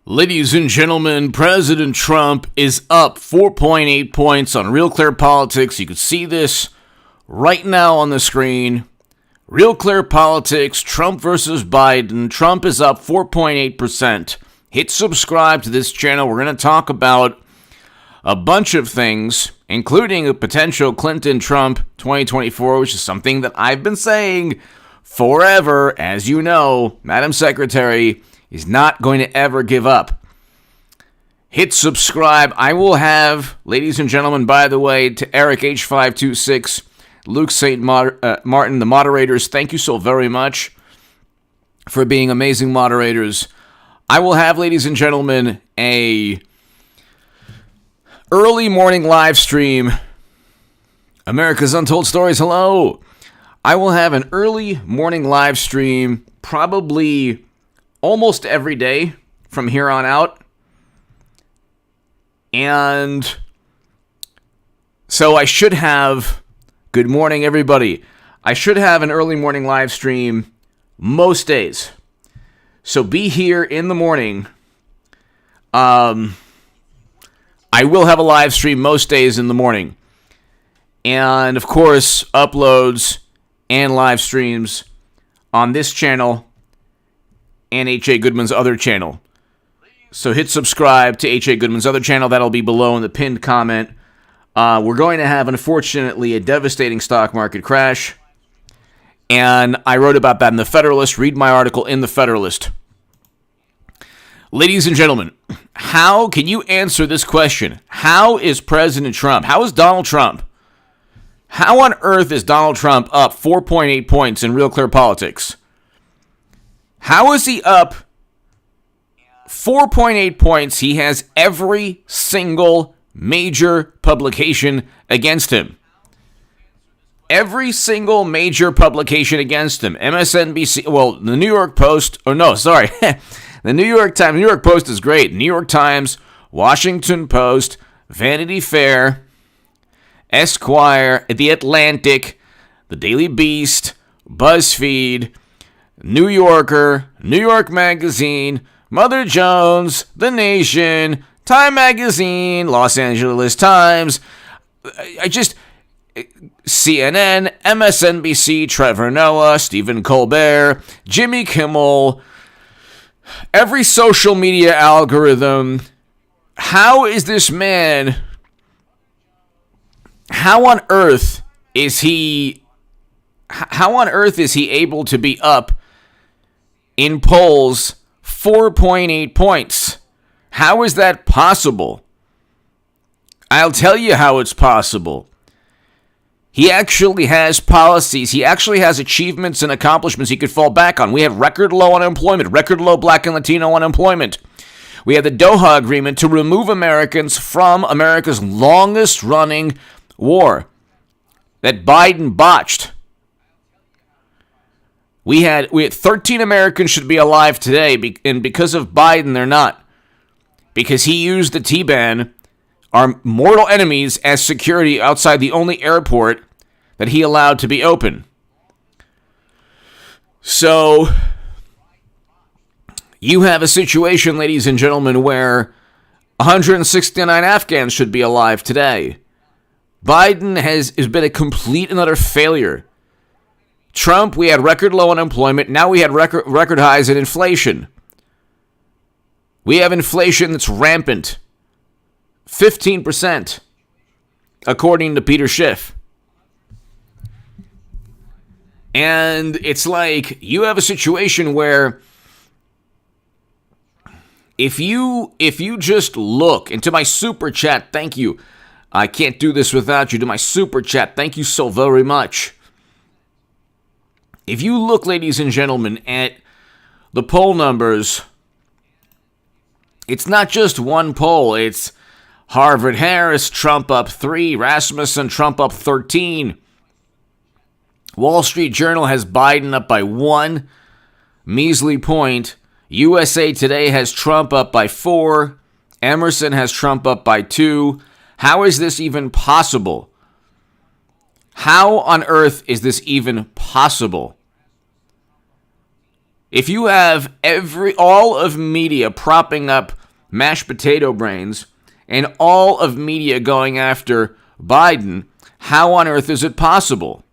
Ladies and gentlemen, President Trump is up 4.8 points on Real Clear Politics. You can see this right now on the screen. Real Clear Politics, Trump versus Biden. Trump is up 4.8%. Hit subscribe to this channel. We're going to talk about a bunch of things, including a potential Clinton-Trump 2024, which is something that I've been saying forever. As you know, Madam Secretary is not going to ever give up. Hit subscribe. I will have, ladies and gentlemen, by the way, to Eric H526, Luke St. Martin, the moderators, thank you so very much for being amazing moderators. I will have, ladies and gentlemen, a early morning live stream. America's Untold Stories, hello. I will have an early morning live stream probably almost every day from here on out. And so I should have, good morning everybody, I should have an early morning live stream most days. So be here in the morning. I will have a live stream most days in the morning. And of course, uploads and live streams on this channel and H.A. Goodman's other channel. So hit subscribe to H.A. Goodman's other channel. That'll be below in the pinned comment. We're going to have, unfortunately, a devastating stock market crash. And I wrote about that in the Federalist. Read my article in the Federalist. Ladies and gentlemen, how can you answer this question? How is President Trump? How is Donald Trump? How on earth is Donald Trump up 4.8 points in Real Clear Politics? How is he up 4.8 points? He has every single major publication against him. Every single major publication against him. MSNBC, well, the New York Post, the New York Times. New York Post is great. New York Times, Washington Post, Vanity Fair, Esquire, The Atlantic, The Daily Beast, BuzzFeed, New Yorker, New York Magazine, Mother Jones, The Nation, Time Magazine, Los Angeles Times, CNN, MSNBC, Trevor Noah, Stephen Colbert, Jimmy Kimmel, every social media algorithm. How is this man, how on earth is he able to be up in polls 4.8 points? How is that possible? I'll tell you how it's possible. He actually has policies. He actually has achievements and accomplishments he could fall back on. We have record low unemployment, record low Black and Latino unemployment. We have the Doha Agreement to remove Americans from America's longest running war that Biden botched. We had 13 Americans should be alive today, and because of Biden, they're not. Because he used the T-ban, our mortal enemies, as security outside the only airport that he allowed to be open. So, you have a situation, ladies and gentlemen, where 169 Afghans should be alive today. Biden has been a complete and utter failure. Trump, we had record low unemployment. Now we had record highs in inflation. We have inflation that's rampant. 15%, according to Peter Schiff. And it's like you have a situation where if you just look into my super chat, thank you. I can't do this without you. To my super chat, thank you so very much. If you look, ladies and gentlemen, at the poll numbers, it's not just one poll. It's Harvard-Harris, Trump up 3, Rasmussen, Trump up 13. Wall Street Journal has Biden up by 1 measly point. USA Today has Trump up by 4. Emerson has Trump up by 2. How is this even possible? How on earth is this even possible? If you have all of media propping up mashed potato brains and all of media going after Biden, how on earth is it possible?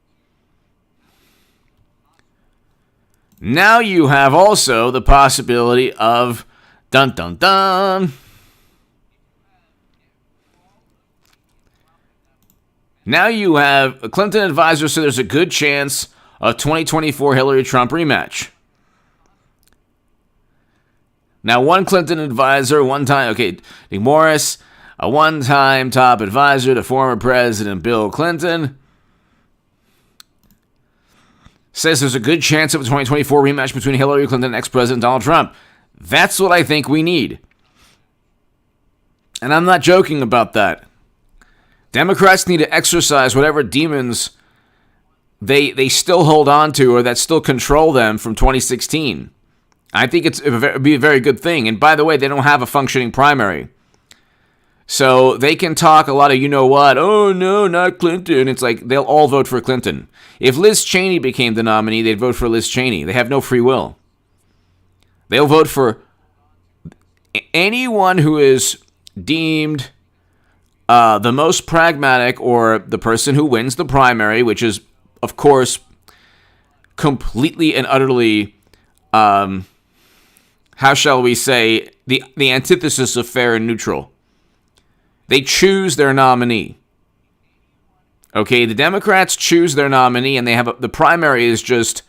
Now you have also the possibility of dun dun dun. Now you have a Clinton advisor, so there's a good chance of 2024 Hillary Trump rematch. Now, one Clinton advisor, Dick Morris, a one-time top advisor to former President Bill Clinton, says there's a good chance of a 2024 rematch between Hillary Clinton and ex-President Donald Trump. That's what I think we need. And I'm not joking about that. Democrats need to exercise whatever demons they still hold on to or that still control them from 2016. I think it would be a very good thing. And by the way, they don't have a functioning primary. So they can talk a lot of, you know what, oh no, not Clinton. It's like they'll all vote for Clinton. If Liz Cheney became the nominee, they'd vote for Liz Cheney. They have no free will. They'll vote for anyone who is deemed the most pragmatic or the person who wins the primary, which is, of course, completely and utterly, how shall we say, the antithesis of fair and neutral. They choose their nominee. Okay, the Democrats choose their nominee, and they have the primary is just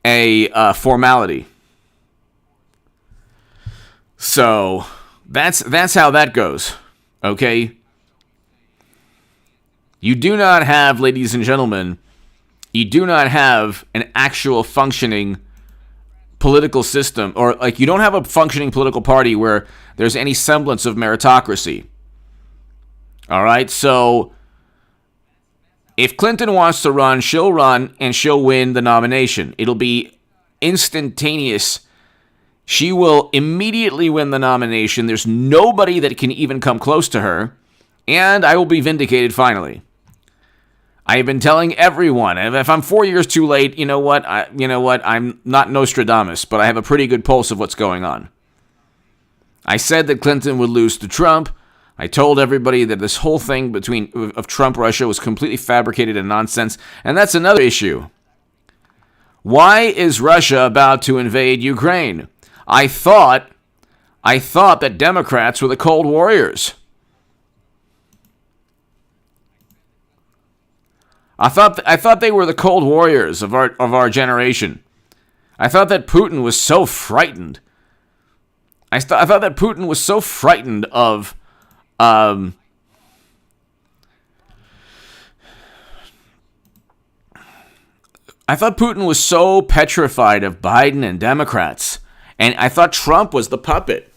a formality. So that's how that goes. Okay. You do not have, ladies and gentlemen, you do not have an actual functioning political system, or like you don't have a functioning political party where there's any semblance of meritocracy. All right, so if Clinton wants to run, she'll run and she'll win the nomination. It'll be instantaneous. She will immediately win the nomination. There's nobody that can even come close to her, and I will be vindicated finally. I have been telling everyone, if I'm 4 years too late, you know what? I'm not Nostradamus, but I have a pretty good pulse of what's going on. I said that Clinton would lose to Trump. I told everybody that this whole thing of Trump-Russia was completely fabricated and nonsense, and that's another issue. Why is Russia about to invade Ukraine? I thought that Democrats were the Cold Warriors. I thought they were the Cold Warriors of our generation. I thought that Putin was so frightened. I thought that Putin was so frightened of I thought Putin was so petrified of Biden and Democrats, and I thought Trump was the puppet.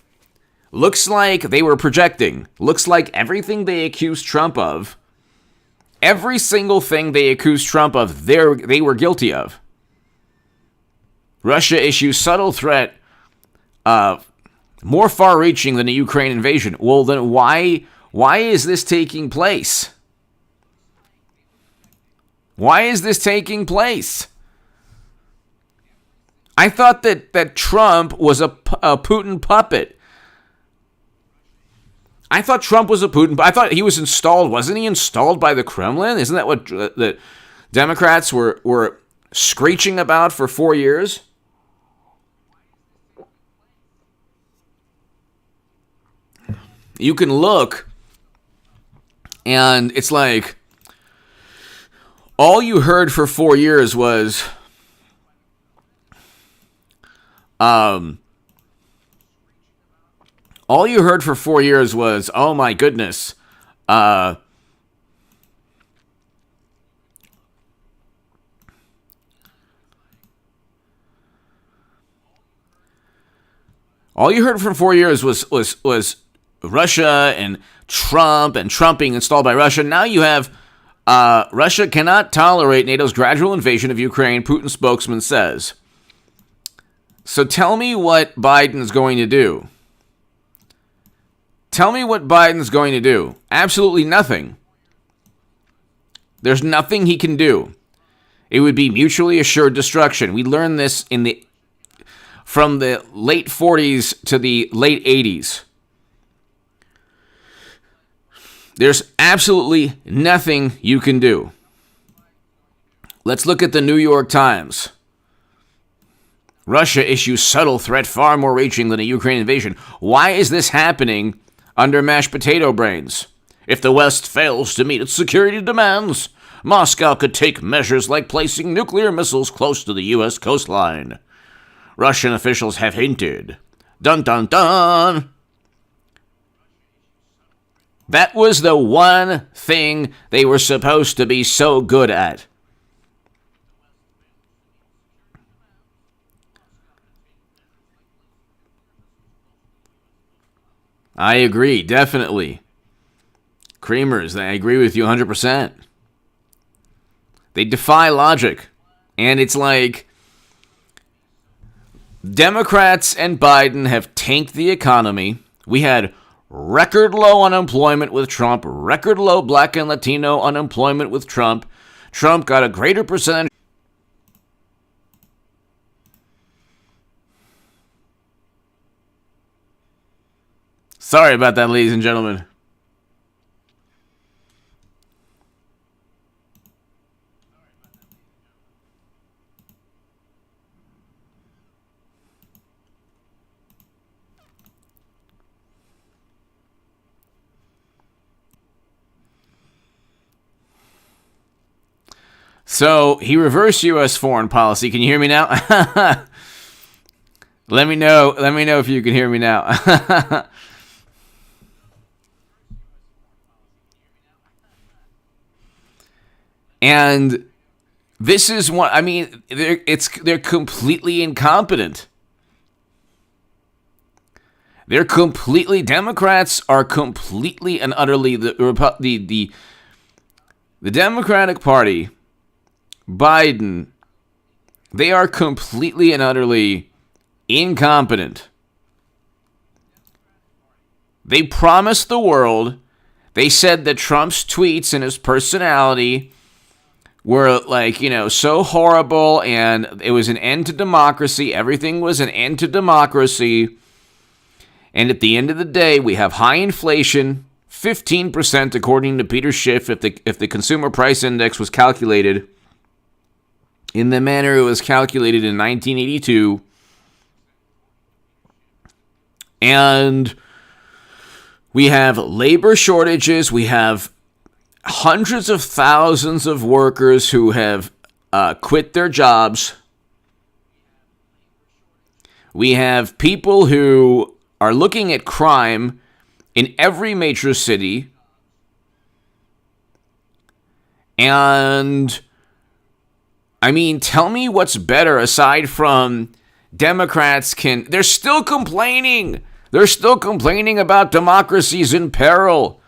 Looks like they were projecting. Looks like everything they accused Trump of, every single thing they accused Trump of, they were guilty of. Russia issues subtle threat, more far-reaching than the Ukraine invasion. Well, then why is this taking place? Why is this taking place? I thought that Trump was a Putin puppet. I thought Trump was a Putin. I thought he was installed. Wasn't he installed by the Kremlin? Isn't that what the Democrats were screeching about for 4 years? You can look, and it's like all you heard for 4 years was oh my goodness, all you heard for 4 years was Russia and Trump and Trump being installed by Russia. Now you have Russia cannot tolerate NATO's gradual invasion of Ukraine, Putin's spokesman says. So tell me what Biden's going to do. Tell me what Biden's going to do. Absolutely nothing. There's nothing he can do. It would be mutually assured destruction. We learned this in the from the late 40s to the late 80s. There's absolutely nothing you can do. Let's look at the New York Times. Russia issues subtle threat far more reaching than a Ukraine invasion. Why is this happening under mashed potato brains? If the West fails to meet its security demands, Moscow could take measures like placing nuclear missiles close to the U.S. coastline. Russian officials have hinted. Dun dun dun! That was the one thing they were supposed to be so good at. I agree, definitely. Creamers, I agree with you 100%. They defy logic. And it's like Democrats and Biden have tanked the economy. We had record low unemployment with Trump, record low black and Latino unemployment with Trump. Trump got a greater percentage. Sorry about that, ladies and gentlemen. So he reversed U.S. foreign policy. Can you hear me now? Let me know. Let me know if you can hear me now. And this is what I mean. They're completely incompetent. Democrats are completely and utterly the Democratic Party. Biden, they are completely and utterly incompetent. They promised the world. They said that Trump's tweets and his personality were so horrible, and it was an end to democracy. Everything was an end to democracy. And at the end of the day, we have high inflation, 15% according to Peter Schiff, if the consumer price index was calculated in the manner it was calculated in 1982. And we have labor shortages. We have hundreds of thousands of workers who have quit their jobs. We have people who are looking at crime in every major city. And I mean, tell me what's better aside from Democrats they're still complaining. They're still complaining about democracy's in peril.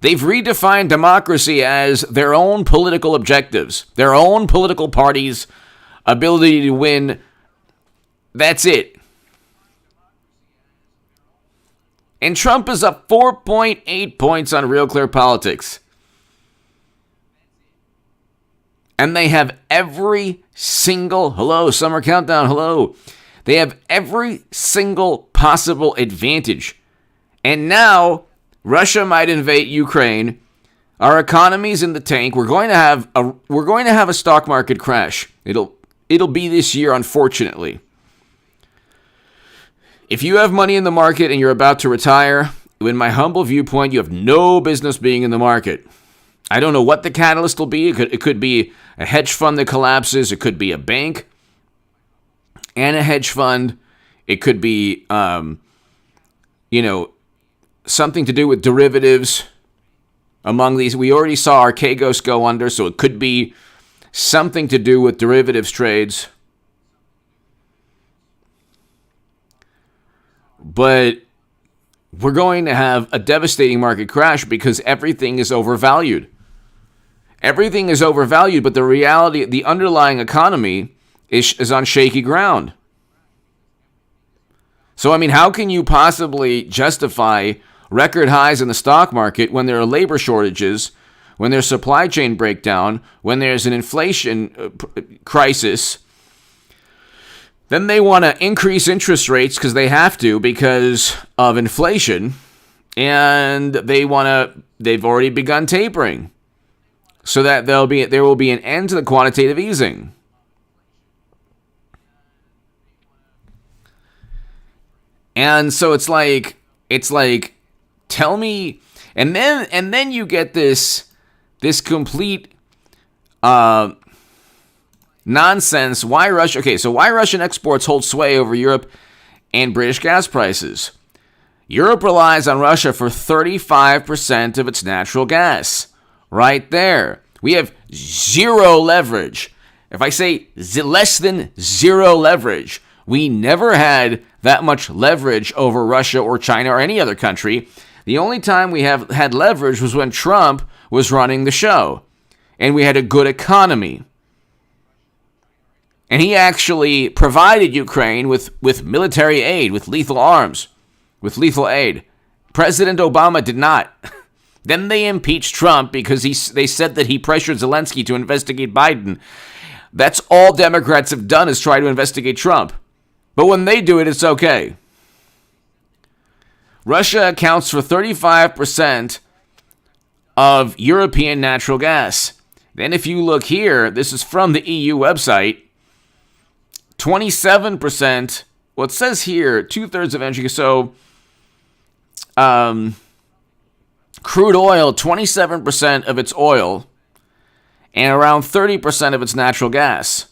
They've redefined democracy as their own political objectives, their own political party's ability to win. That's it. And Trump is up 4.8 points on Real Clear Politics. And they have every single, hello, Summer Countdown, hello. They have every single possible advantage. And now Russia might invade Ukraine. Our economy's in the tank. We're going to have a stock market crash. It'll be this year, unfortunately. If you have money in the market and you're about to retire, in my humble viewpoint, you have no business being in the market. I don't know what the catalyst will be. It could be a hedge fund that collapses. It could be a bank and a hedge fund. It could be, something to do with derivatives. Among these, we already saw Archegos go under, so it could be something to do with derivatives trades. But we're going to have a devastating market crash because everything is overvalued. Everything is overvalued, but the reality, the underlying economy is on shaky ground. So, I mean, how can you possibly justify record highs in the stock market when there are labor shortages, when there's supply chain breakdown, when there's an inflation crisis? Then they want to increase interest rates because they have to because of inflation. And they've already begun tapering so that there will be an end to the quantitative easing. And so it's like tell me, and then you get this complete nonsense. Why Russia? Okay, so why Russian exports hold sway over Europe and British gas prices? Europe relies on Russia for 35% of its natural gas. Right there. We have zero leverage. If I say less than zero leverage, we never had that much leverage over Russia or China or any other country. The only time we have had leverage was when Trump was running the show. And we had a good economy. And he actually provided Ukraine with military aid, with lethal arms, with lethal aid. President Obama did not. Then they impeached Trump because they said that he pressured Zelensky to investigate Biden. That's all Democrats have done is try to investigate Trump. But when they do it, it's okay. Russia accounts for 35% of European natural gas. Then if you look here, this is from the EU website, 27%, well, it says here, 2/3 of energy. So, crude oil, 27% of its oil, and around 30% of its natural gas.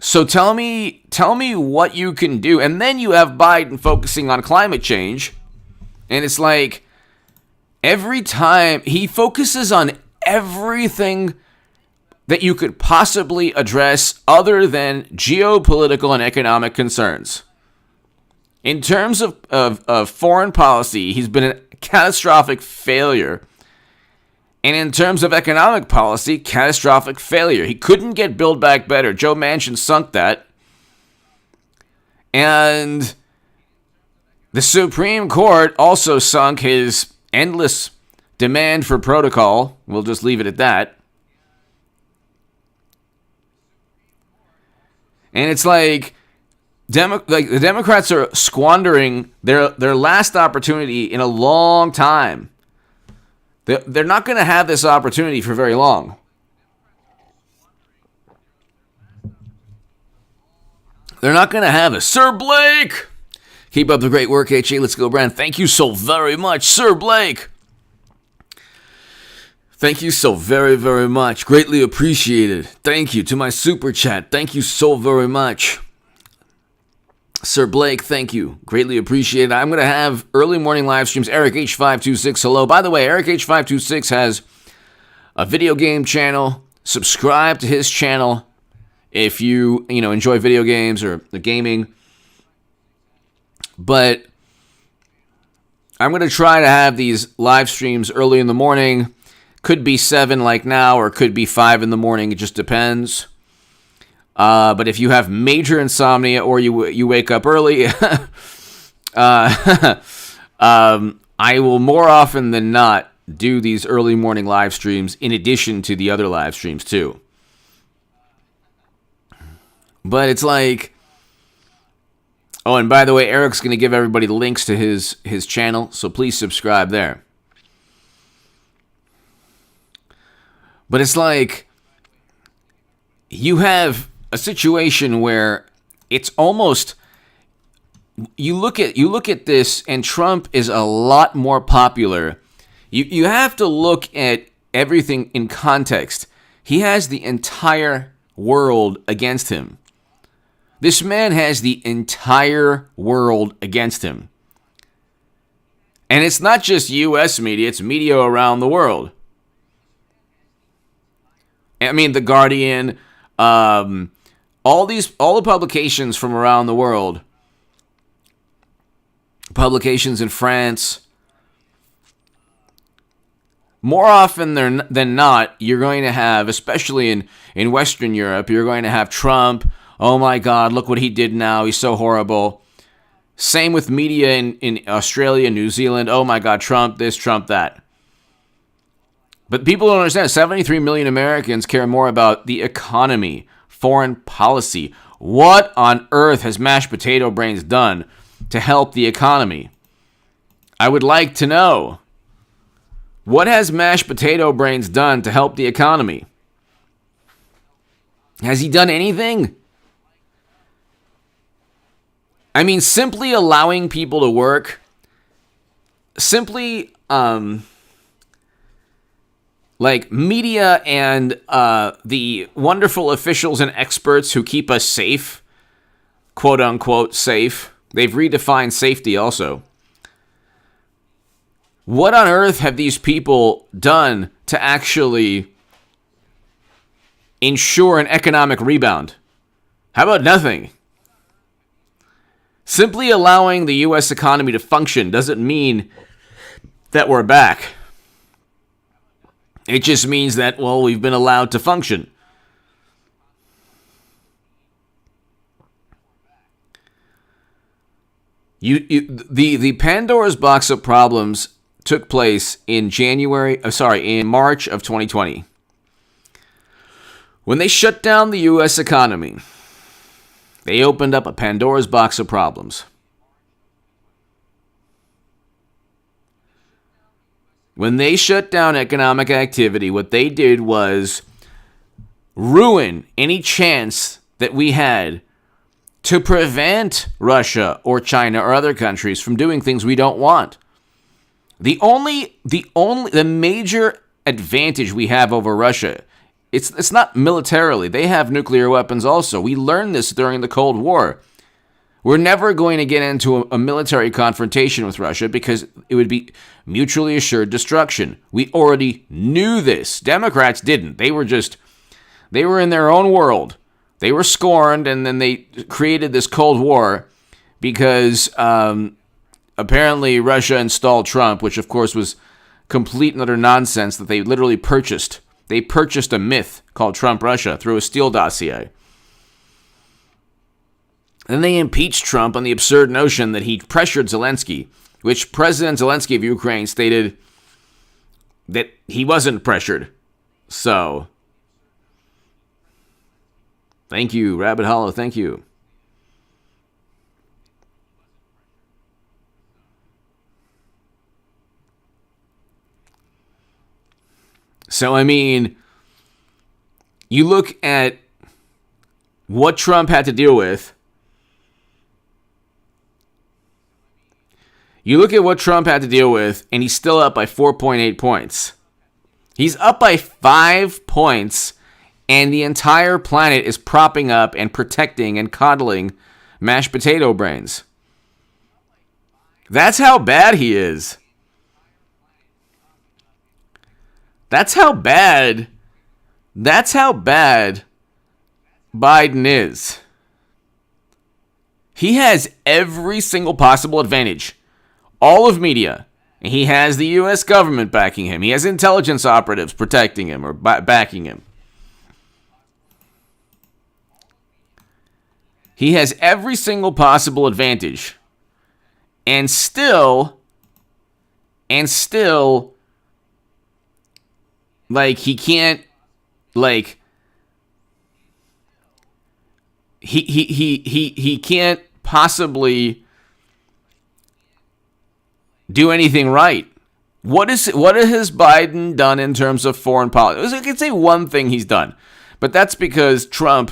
So tell me what you can do. And then you have Biden focusing on climate change. And it's like every time he focuses on everything that you could possibly address other than geopolitical and economic concerns. In terms of foreign policy, he's been a catastrophic failure. And in terms of economic policy, catastrophic failure. He couldn't get Build Back Better. Joe Manchin sunk that. And the Supreme Court also sunk his endless demand for protocol. We'll just leave it at that. And it's like the Democrats are squandering their last opportunity in a long time. They're not going to have this opportunity for very long. They're not going to have it. Sir Blake! Keep up the great work, HA. Let's go, Brand. Thank you so very much, Sir Blake. Thank you so very, very much. Greatly appreciated. Thank you to my super chat. Thank you so very much. Sir Blake, thank you. Greatly appreciated. I'm going to have early morning live streams. Eric H526, hello. By the way, Eric H526 has a video game channel. Subscribe to his channel if you enjoy video games or the gaming. But I'm going to try to have these live streams early in the morning. Could be 7 like now, or could be 5 in the morning. It just depends. But if you have major insomnia or you wake up early, I will more often than not do these early morning live streams in addition to the other live streams too. But it's like, oh, and by the way, Eric's going to give everybody the links to his channel, so please subscribe there. But it's like you have a situation where it's almost you look at this and Trump is a lot more popular. You have to look at everything in context. He has the entire world against him. This man has the entire world against him. And it's not just US media, it's media around the world. I mean, The Guardian, all the publications from around the world, publications in France, more often than not, you're going to have, especially in Western Europe, you're going to have Trump. Oh my God, look what he did now. He's so horrible. Same with media in Australia, New Zealand. Oh my God, Trump this, Trump that. But people don't understand, 73 million Americans care more about the economy, foreign policy, What on earth has mashed potato brains done to help the economy? I would like to know. What has mashed potato brains done to help the economy? Has he done anything? I mean, simply allowing people to work, simply, like media and the wonderful officials and experts who keep us safe, quote unquote safe. They've redefined safety also. What on earth have these people done to actually ensure an economic rebound? How about nothing? Simply allowing the U.S. economy to function doesn't mean that we're back. It just means that, well, we've been allowed to function. The Pandora's box of problems took place in March of 2020. When they shut down the U.S. economy, they opened up a Pandora's box of problems. When they shut down economic activity, what they did was ruin any chance that we had to prevent Russia or China or other countries from doing things we don't want. The major advantage we have over Russia, it's not militarily. They have nuclear weapons also. We learned this during the Cold War. We're never going to get into a military confrontation with Russia because it would be mutually assured destruction. We already knew this. Democrats didn't. They were in their own world. They were scorned, and then they created this Cold War because apparently Russia installed Trump, which of course was complete and utter nonsense that they literally purchased. They purchased a myth called Trump Russia through a Steele dossier. Then they impeached Trump on the absurd notion that he pressured Zelensky, which President Zelensky of Ukraine stated that he wasn't pressured. So, thank you, Rabbit Hollow, thank you. So, I mean, you look at what Trump had to deal with. You look at what Trump had to deal with, and he's still up by 4.8 points. He's up by 5 points, and the entire planet is propping up and protecting and coddling mashed potato brains. That's how bad he is. That's how bad Biden is. He has every single possible advantage. All of media. He has the U.S. government backing him. He has intelligence operatives protecting him or backing him. He has every single possible advantage. And still, like, he can't, like, he can't possibly do anything right. What has Biden done in terms of foreign policy? I could say one thing he's done, but that's because Trump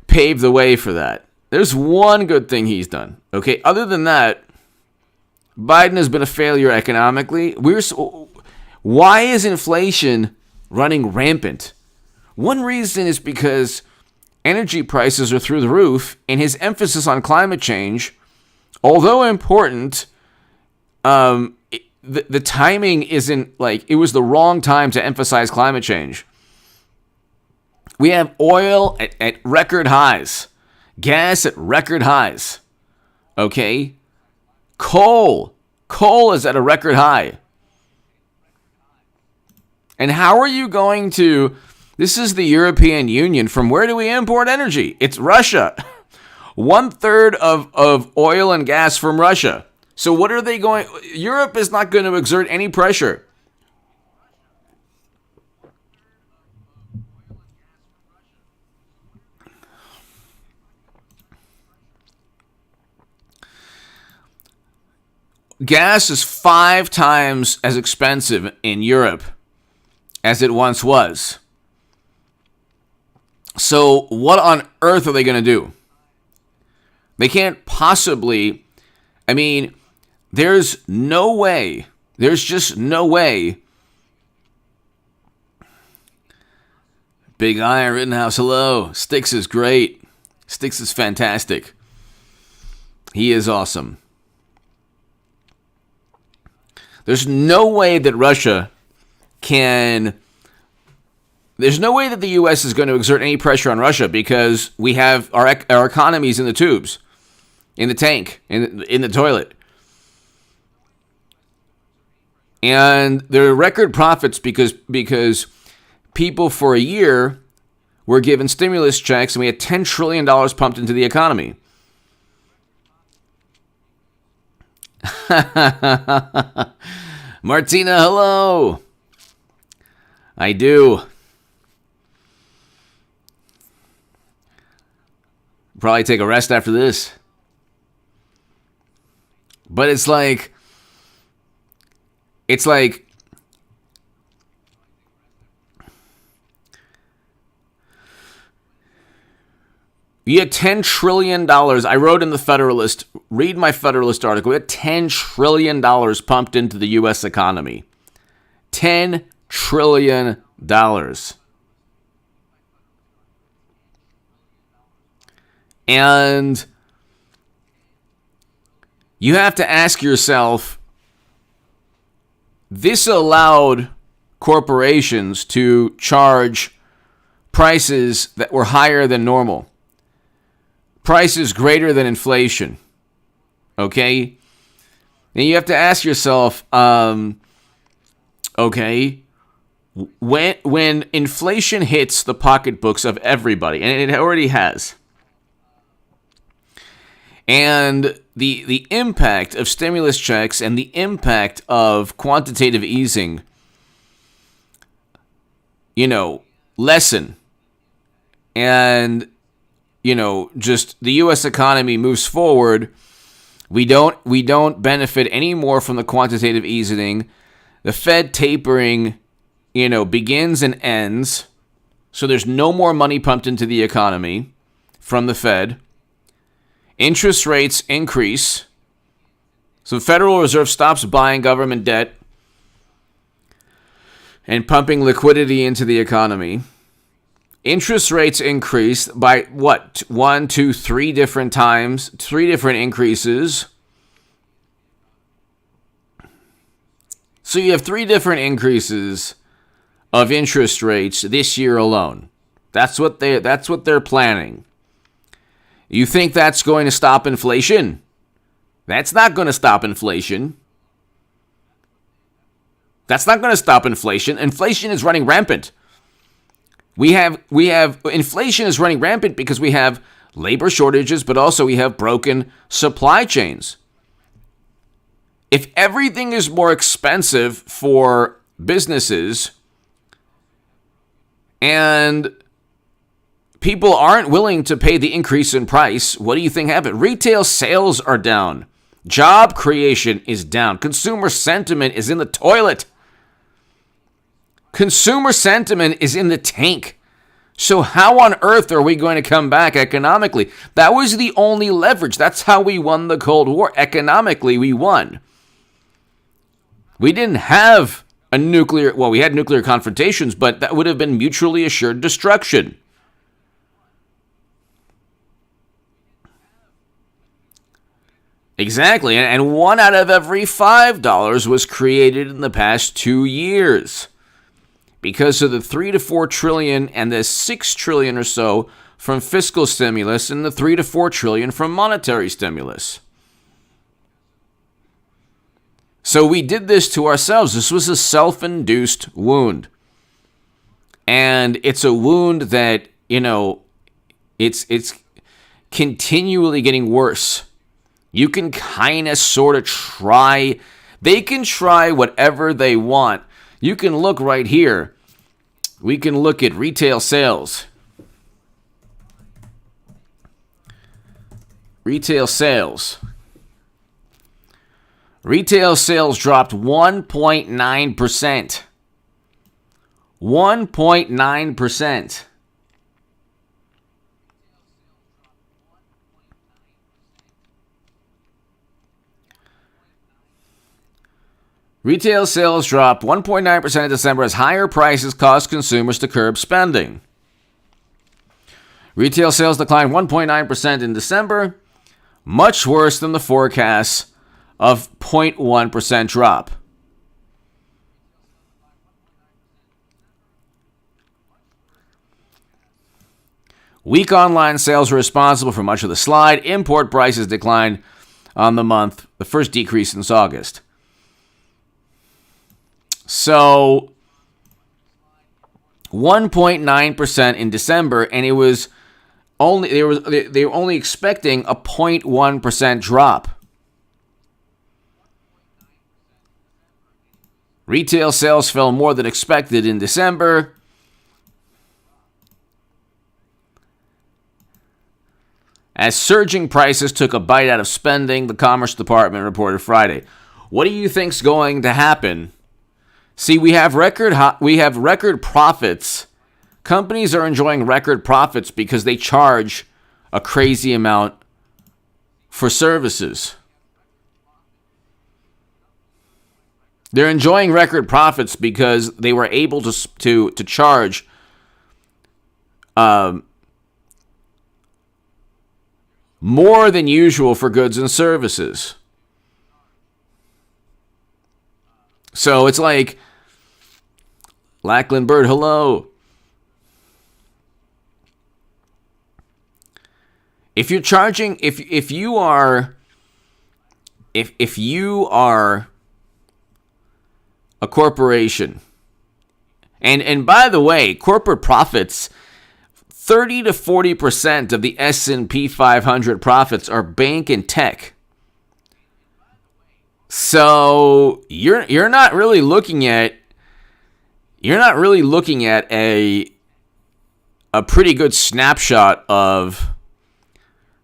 paved the way for that. There's one good thing he's done. Okay, other than that, Biden has been a failure economically. Why is inflation running rampant? One reason is because energy prices are through the roof, and his emphasis on climate change, although important, the timing isn't, like, it was the wrong time to emphasize climate change. We have oil at record highs, gas at record highs, okay? Coal is at a record high. And how are you going to, this is the European Union, from where do we import energy? It's Russia. 1/3 of oil and gas from Russia. So what are they going, Europe is not going to exert any pressure. gas is 5 times as expensive in Europe as it once was. So what on earth are they going to do? They can't possibly, I mean, there's no way, there's just no way. Big Eye Rittenhouse, hello. Sticks is great. Sticks is fantastic. He is awesome. There's no way that Russia can... There's no way that the U.S. is going to exert any pressure on Russia because we have our economies in the tubes, in the tank, in the toilet. And there are record profits because people for a year were given stimulus checks and we had $10 trillion pumped into the economy. Martina, hello. I do. Probably take a rest after this. But it's like you had $10 trillion. I wrote in the Federalist, read my Federalist article. We had $10 trillion pumped into the U.S. economy. $10 trillion. And you have to ask yourself, this allowed corporations to charge prices that were higher than normal. Prices greater than inflation. Okay? And you have to ask yourself, okay, when inflation hits the pocketbooks of everybody, and it already has, and the impact of stimulus checks and the impact of quantitative easing, lessen, and just the U.S. economy moves forward. We don't benefit any more from the quantitative easing. The Fed tapering, begins and ends. So there's no more money pumped into the economy from the Fed. Interest rates increase. So the Federal Reserve stops buying government debt and pumping liquidity into the economy. Interest rates increase by what? 1, 2, 3 different times, 3 different increases. So you have 3 different increases of interest rates this year alone. That's what they're planning. You think that's going to stop inflation? That's not going to stop inflation. That's not going to stop inflation. Inflation is running rampant. We have inflation is running rampant because we have labor shortages, but also we have broken supply chains. If everything is more expensive for businesses and people aren't willing to pay the increase in price, what do you think happened? Retail sales are down. Job creation is down. Consumer sentiment is in the toilet. Consumer sentiment is in the tank. So how on earth are we going to come back economically? That was the only leverage. That's how we won the Cold War. Economically, we won. We didn't have we had nuclear confrontations, but that would have been mutually assured destruction. Exactly, and 1 out of every $5 was created in the past 2 years because of the 3 to 4 trillion and the 6 trillion or so from fiscal stimulus and the 3 to 4 trillion from monetary stimulus. So we did this to ourselves. This was a self-induced wound. And it's a wound that, it's continually getting worse. You can kind of sort of try. They can try whatever they want. You can look right here. We can look at retail sales. Retail sales. Retail sales dropped 1.9%. 1.9%. Retail sales dropped 1.9% in December as higher prices caused consumers to curb spending. Retail sales declined 1.9% in December, much worse than the forecast of 0.1% drop. Weak online sales were responsible for much of the slide. Import prices declined on the month, the first decrease since August. So 1.9% in December, and it was only they were only expecting a 0.1% drop. Retail sales fell more than expected in December. As surging prices took a bite out of spending, the Commerce Department reported Friday. What do you think's going to happen? See, we have record profits. Companies are enjoying record profits because they charge a crazy amount for services. They're enjoying record profits because they were able to charge more than usual for goods and services. So it's like, Lackland Bird, hello. If you're charging, if you are a corporation, and by the way, corporate profits, 30 to 40% of the S&P 500 profits are bank and tech. So you're not really looking at a pretty good snapshot of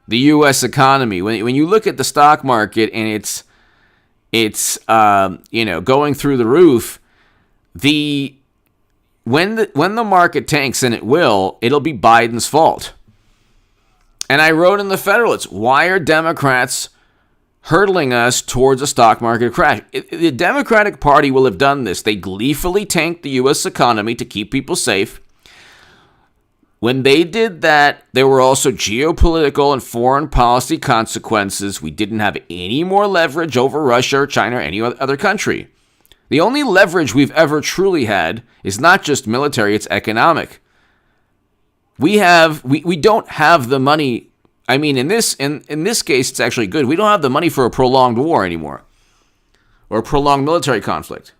the U.S. economy. When you look at the stock market and it's going through the roof, when the market tanks, and it'll be Biden's fault. And I wrote in the Federalists, why are Democrats hurtling us towards a stock market crash? The Democratic Party will have done this. They gleefully tanked the U.S. economy to keep people safe. When they did that, there were also geopolitical and foreign policy consequences. We didn't have any more leverage over Russia or China or any other country. The only leverage we've ever truly had is not just military, it's economic. We don't have the money. I mean, in this case, it's actually good. We don't have the money for a prolonged war anymore, or a prolonged military conflict.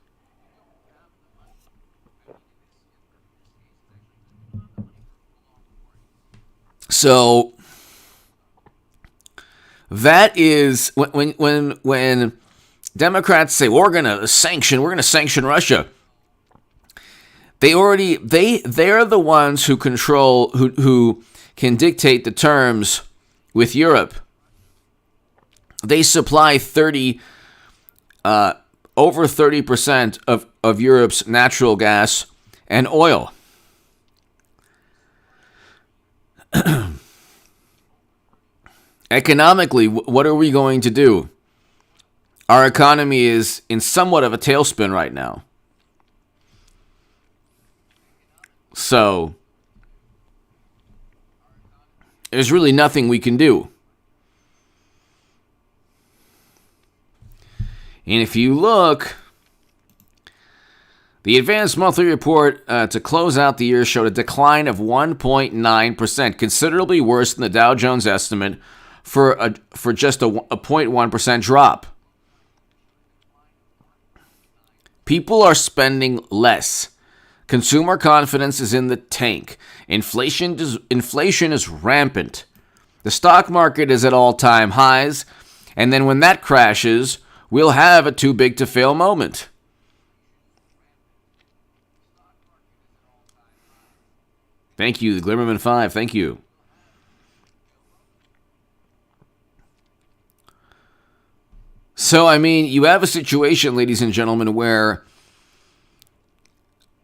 So that is when Democrats say we're gonna sanction Russia. They're the ones who control who can dictate the terms with Europe. They supply over 30% of Europe's natural gas and oil. Economically, what are we going to do? Our economy is in somewhat of a tailspin right now. So, there's really nothing we can do. And if you look, the advanced monthly report to close out the year showed a decline of 1.9%, considerably worse than the Dow Jones estimate for just a 0.1% drop. People are spending less. Consumer confidence is in the tank. Inflation is rampant. The stock market is at all-time highs, and then when that crashes, we'll have a too big to fail moment. Thank you, the Glimmerman 5. Thank you. So, I mean, you have a situation, ladies and gentlemen, where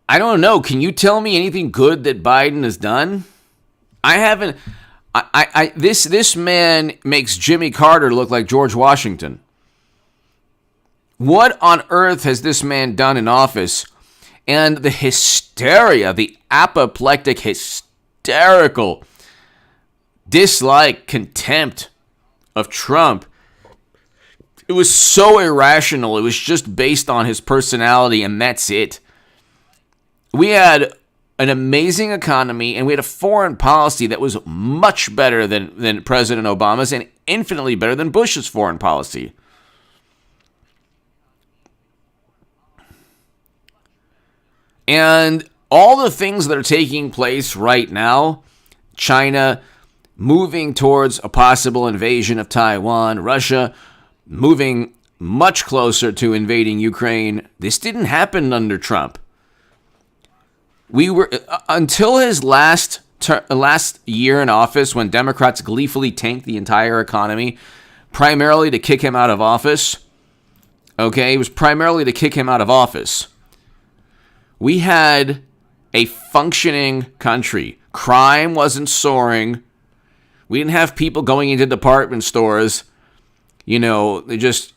I don't know. Can you tell me anything good that Biden has done? I haven't. This man makes Jimmy Carter look like George Washington. What on earth has this man done in office? And the hysteria, the apoplectic, hysterical dislike, contempt of Trump, it was so irrational. It was just based on his personality, and that's it. We had an amazing economy, and we had a foreign policy that was much better than President Obama's and infinitely better than Bush's foreign policy. And all the things that are taking place right now, China moving towards a possible invasion of Taiwan, Russia moving much closer to invading Ukraine, this didn't happen under Trump. We were until his last year in office, when Democrats gleefully tanked the entire economy, primarily to kick him out of office. Okay, it was primarily to kick him out of office. We had a functioning country. Crime wasn't soaring. We didn't have people going into department stores. This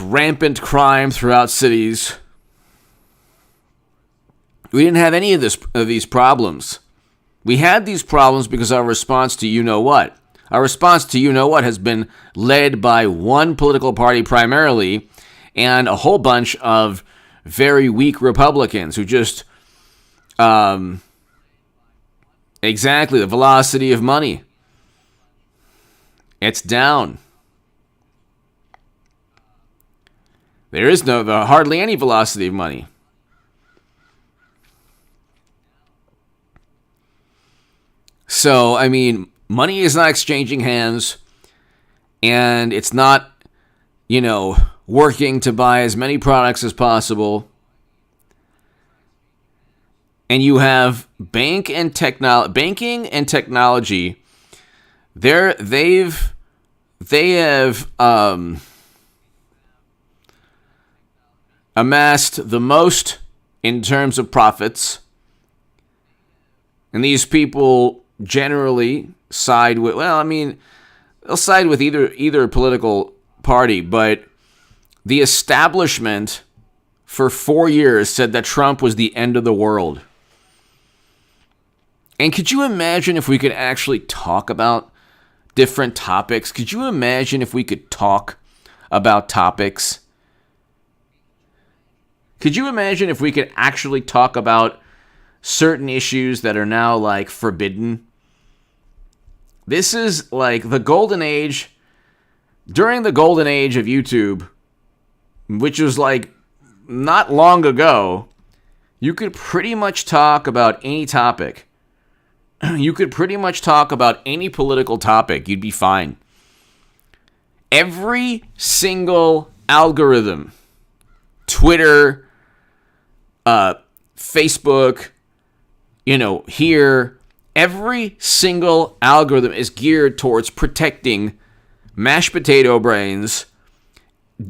rampant crime throughout cities. We didn't have any of these problems. We had these problems because our response to you-know-what. Our response to you-know-what has been led by one political party primarily and a whole bunch of very weak Republicans who just, exactly, the velocity of money. It's down. There is hardly any velocity of money. So, I mean, money is not exchanging hands, and it's not, working to buy as many products as possible. And you have banking and technology. They have amassed the most in terms of profits, and these people generally side with, they'll side with either political party, but the establishment for 4 years said that Trump was the end of the world. And could you imagine if we could actually talk about different topics? Could you imagine if we could talk about topics? Could you imagine if we could actually talk about certain issues that are now forbidden? This is like the golden age. During the golden age of YouTube, which was not long ago, you could pretty much talk about any topic. You could pretty much talk about any political topic. You'd be fine. Every single algorithm, Twitter, Facebook, here, every single algorithm is geared towards protecting mashed potato brains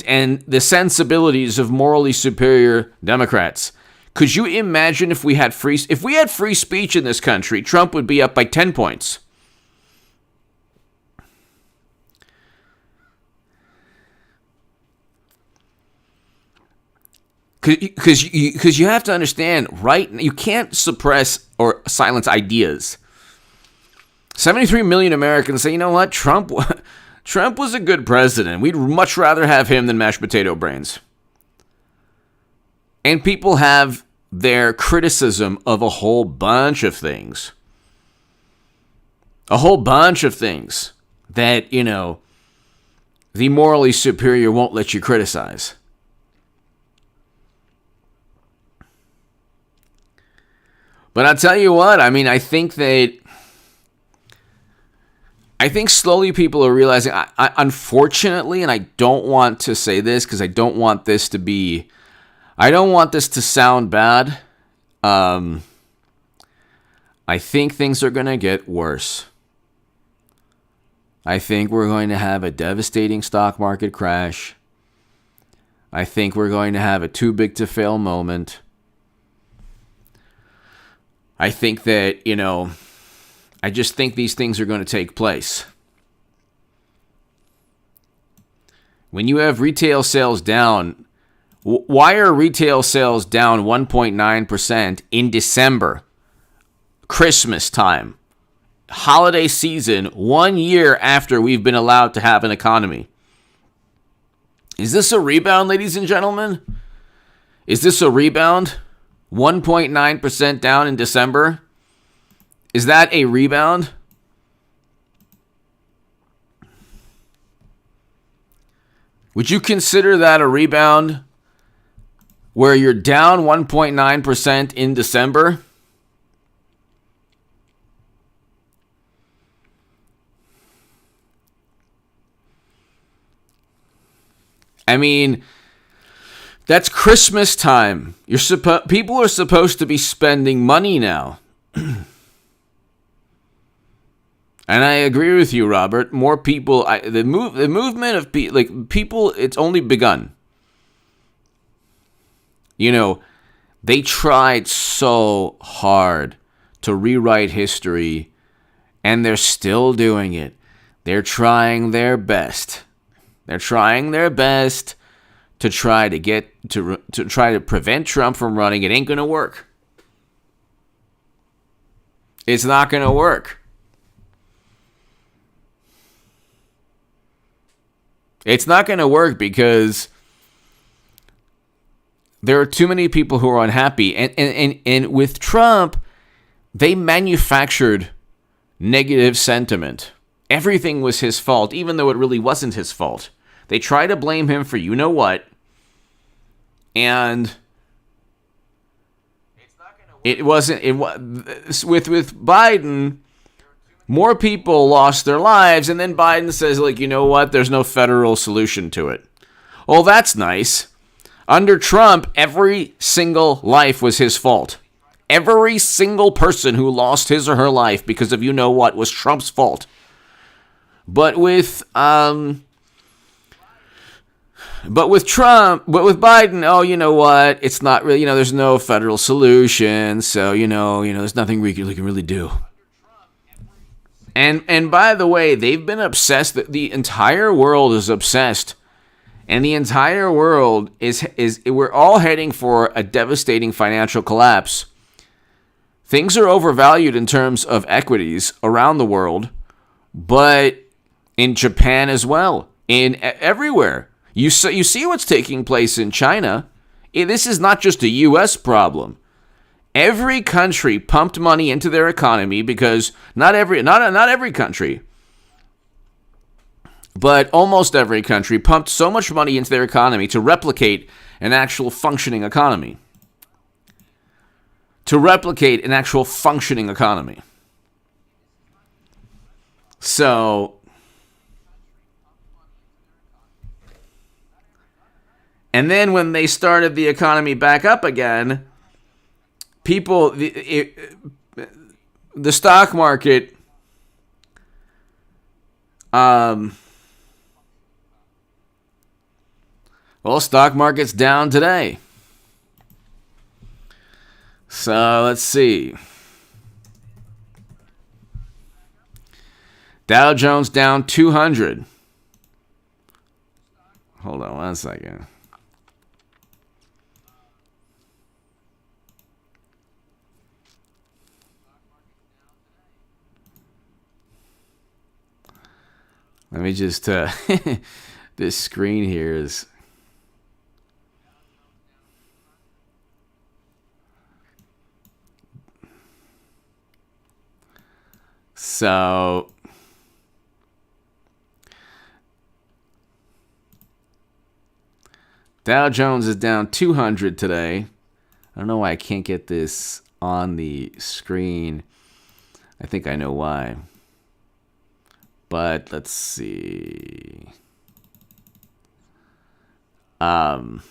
and the sensibilities of morally superior Democrats. Could you imagine if we had free speech in this country, Trump would be up by 10 points. Because you have to understand, right? You can't suppress or silence ideas. 73 million Americans say, you know what, Trump was a good president. We'd much rather have him than mashed potato brains. And people have their criticism of a whole bunch of things. A whole bunch of things that, the morally superior won't let you criticize. But I'll tell you what, I think slowly people are realizing, I unfortunately, and I don't want to say this because I don't want this to sound bad. I think things are going to get worse. I think we're going to have a devastating stock market crash. I think we're going to have a too big to fail moment. I think that, I just think these things are going to take place. When you have retail sales down, why are retail sales down 1.9% in December? Christmas time. Holiday season, 1 year after we've been allowed to have an economy. Is this a rebound, ladies and gentlemen? Is this a rebound? 1.9% down in December? Is that a rebound? Would you consider that a rebound where you're down 1.9% in December? I mean, that's Christmas time. People are supposed to be spending money now. And I agree with you, Robert. More people, the movement of people, it's only begun. They tried so hard to rewrite history, and they're still doing it. They're trying their best. They're trying their best to try to prevent Trump from running. It ain't gonna work. It's not gonna work. It's not gonna work because there are too many people who are unhappy, and with Trump, they manufactured negative sentiment. Everything was his fault, even though it really wasn't his fault. They try to blame him for what, and it wasn't. With Biden, more people lost their lives, and then Biden says, what? There's no federal solution to it. Well, that's nice. Under Trump, every single life was his fault. Every single person who lost his or her life because of what was Trump's fault. But with Biden, what? It's not really, there's no federal solution, so there's nothing we can really do. And by the way, they've been obsessed. The entire world is obsessed, and the entire world is we're all heading for a devastating financial collapse. Things are overvalued in terms of equities around the world, but in Japan as well, everywhere. You see what's taking place in China. This is not just a U.S. problem. Every country pumped money into their economy because not every country, but almost every country pumped so much money into their economy to replicate an actual functioning economy. So, and then when they started the economy back up again, the stock market, stock market's down today. So let's see. Dow Jones down 200. Hold on 1 second. Let me just, this screen here is, so, Dow Jones is down 200 today. I don't know why I can't get this on the screen. I think I know why. But let's see. So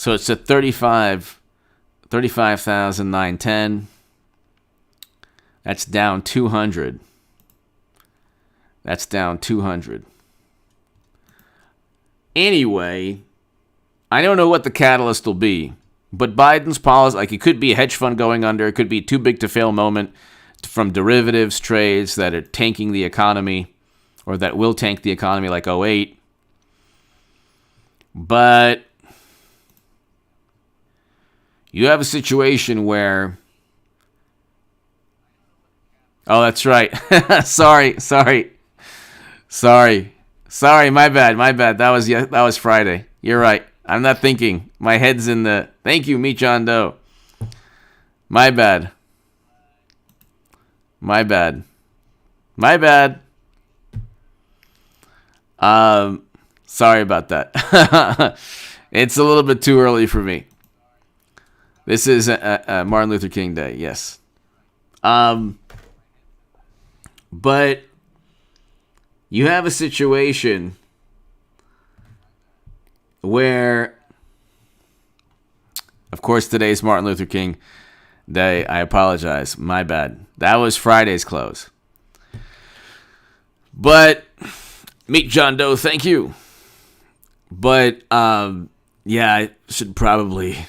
it's at 35,910. That's down 200. That's down 200. Anyway, I don't know what the catalyst will be, but Biden's policy, like it could be a hedge fund going under, it could be a too big to fail moment from derivatives trades that are tanking the economy, or that will tank the economy like '08. But you have a situation where, oh, that's right. Sorry, my bad. That was Friday. You're right. I'm not thinking. My head's in the, thank you, Meet John Doe. My bad. Sorry about that. It's a little bit too early for me. This is Martin Luther King Day, yes. But you have a situation where, of course, today's Martin Luther King Day. I apologize. My bad. That was Friday's close. But Meet John Doe, thank you. But yeah, I should probably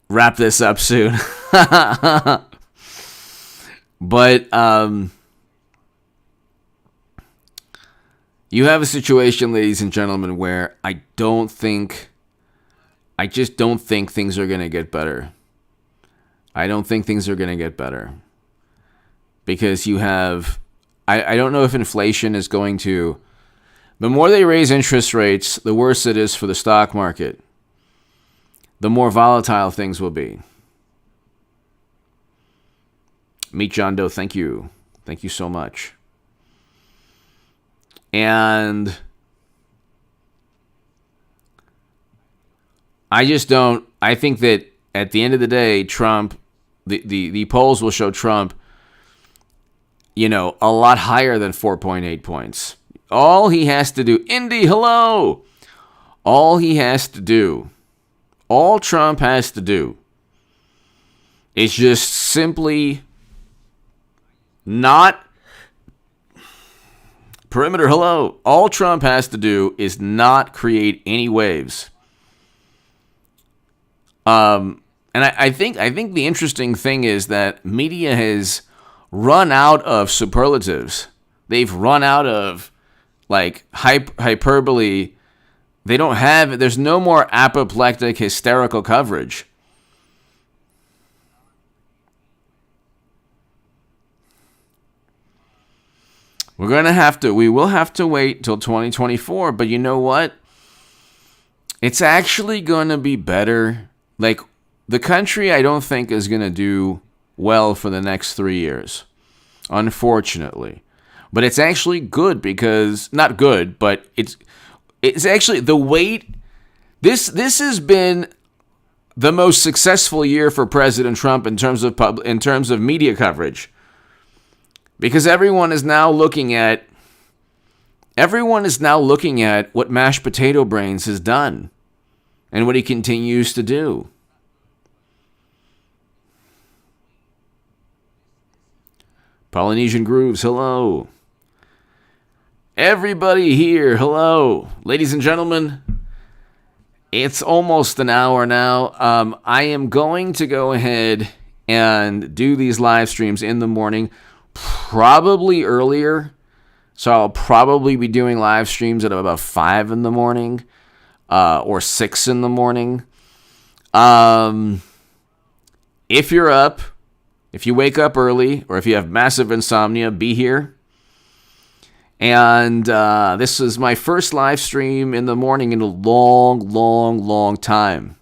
wrap this up soon. But you have a situation, ladies and gentlemen, where I just don't think things are going to get better. I don't think things are going to get better. Because you have, I don't know if inflation is going to, the more they raise interest rates, the worse it is for the stock market. The more volatile things will be. Meet John Doe, thank you. Thank you so much. And I think that at the end of the day, Trump, the polls will show Trump, a lot higher than 4.8 points. All he has to do, Indy, hello! All Trump has to do is just simply not, perimeter, hello. All Trump has to do is not create any waves. And I think the interesting thing is that media has run out of superlatives. They've run out of hyperbole. There's no more apoplectic, hysterical coverage. We will have to wait till 2024, but you know what? It's actually going to be better. The country, I don't think, is going to do well for the next 3 years, unfortunately. But it's actually good because, not good, but it's actually the weight. This has been the most successful year for President Trump in terms of media coverage. Because everyone is now looking at what Mashed Potato Brains has done and what he continues to do. Polynesian Grooves, hello. Everybody here, hello. Ladies and gentlemen, it's almost an hour now. I am going to go ahead and do these live streams in the morning, probably earlier. So I'll probably be doing live streams at about 5 in the morning or 6 in the morning. If you're up, if you wake up early, or if you have massive insomnia, be here. And this is my first live stream in the morning in a long time.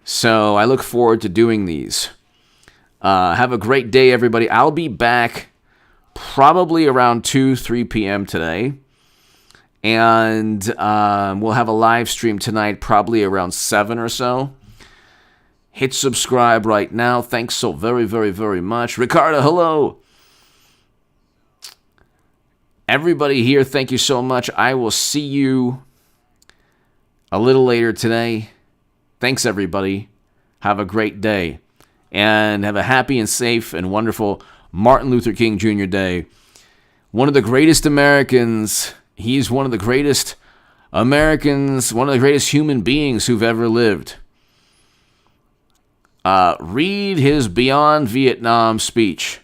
So I look forward to doing these. Have a great day, everybody. I'll be back probably around 3 p.m. today. And we'll have a live stream tonight, probably around 7 or so. Hit subscribe right now. Thanks so very much. Ricardo, hello. Everybody here, thank you so much. I will see you a little later today. Thanks, everybody. Have a great day. And have a happy and safe and wonderful Martin Luther King Jr. Day. one of the greatest Americans. He's one of the greatest Americans, one of the greatest human beings who've ever lived. Read his Beyond Vietnam speech.